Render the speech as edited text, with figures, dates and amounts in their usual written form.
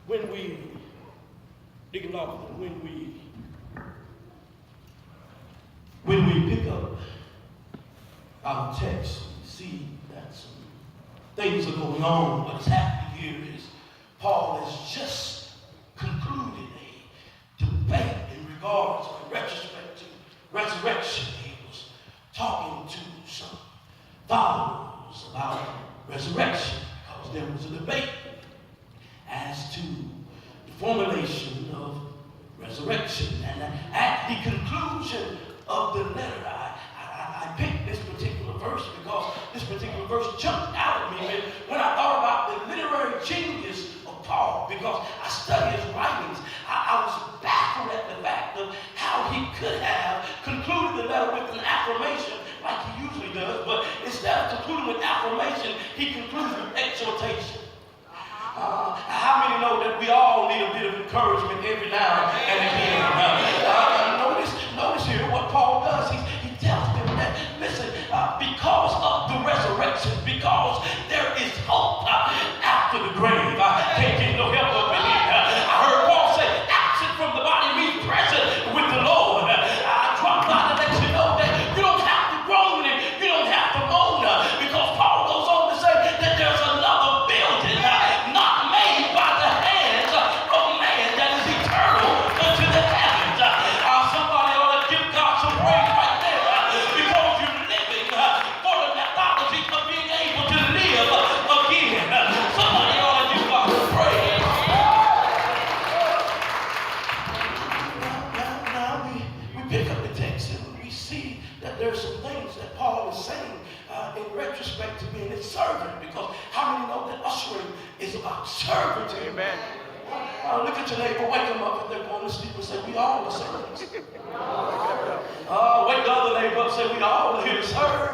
when we, Deacon Lofton, when we pick up our text, we see that some things are going on. What's happening here is Paul has just concluded a debate in regards to retrospect to resurrection. He was talking to some followers about resurrection because there was a debate as to the formulation of resurrection. And at the conclusion of the letter, I picked this particular verse because this particular verse jumped out at me when I thought about the literary genius of Paul, because I studied his writings. I was baffled at the fact of how he could have concluded the letter with an affirmation like he usually does, but instead of concluding with affirmation, he concludes with exhortation. How many know that we all need a bit of encouragement every now and again? Notice here what Paul does. He tells them that, listen, because of the resurrection, because there is hope after the grave. I can't get no help up in here. I heard Paul say, absent from the body means present with the Lord. I dropped by to let you know that you don't have to groan and you don't have to moan, because Paul goes on to say that there's another building not made by the hands of man that is eternal unto the heavens. Somebody ought to give God some praise right there, because you're living for the mythology of being able to live again. Somebody ought to give God some praise. Now we pick up the text and we see that there's some things that Paul is saying in retrospect to being a servant, because how many know that ushering is about serving? Amen. Look at your neighbor, wake them up if they're going to sleep, and say, we all are servants. Wake the other neighbor up and say, we all are here to serve.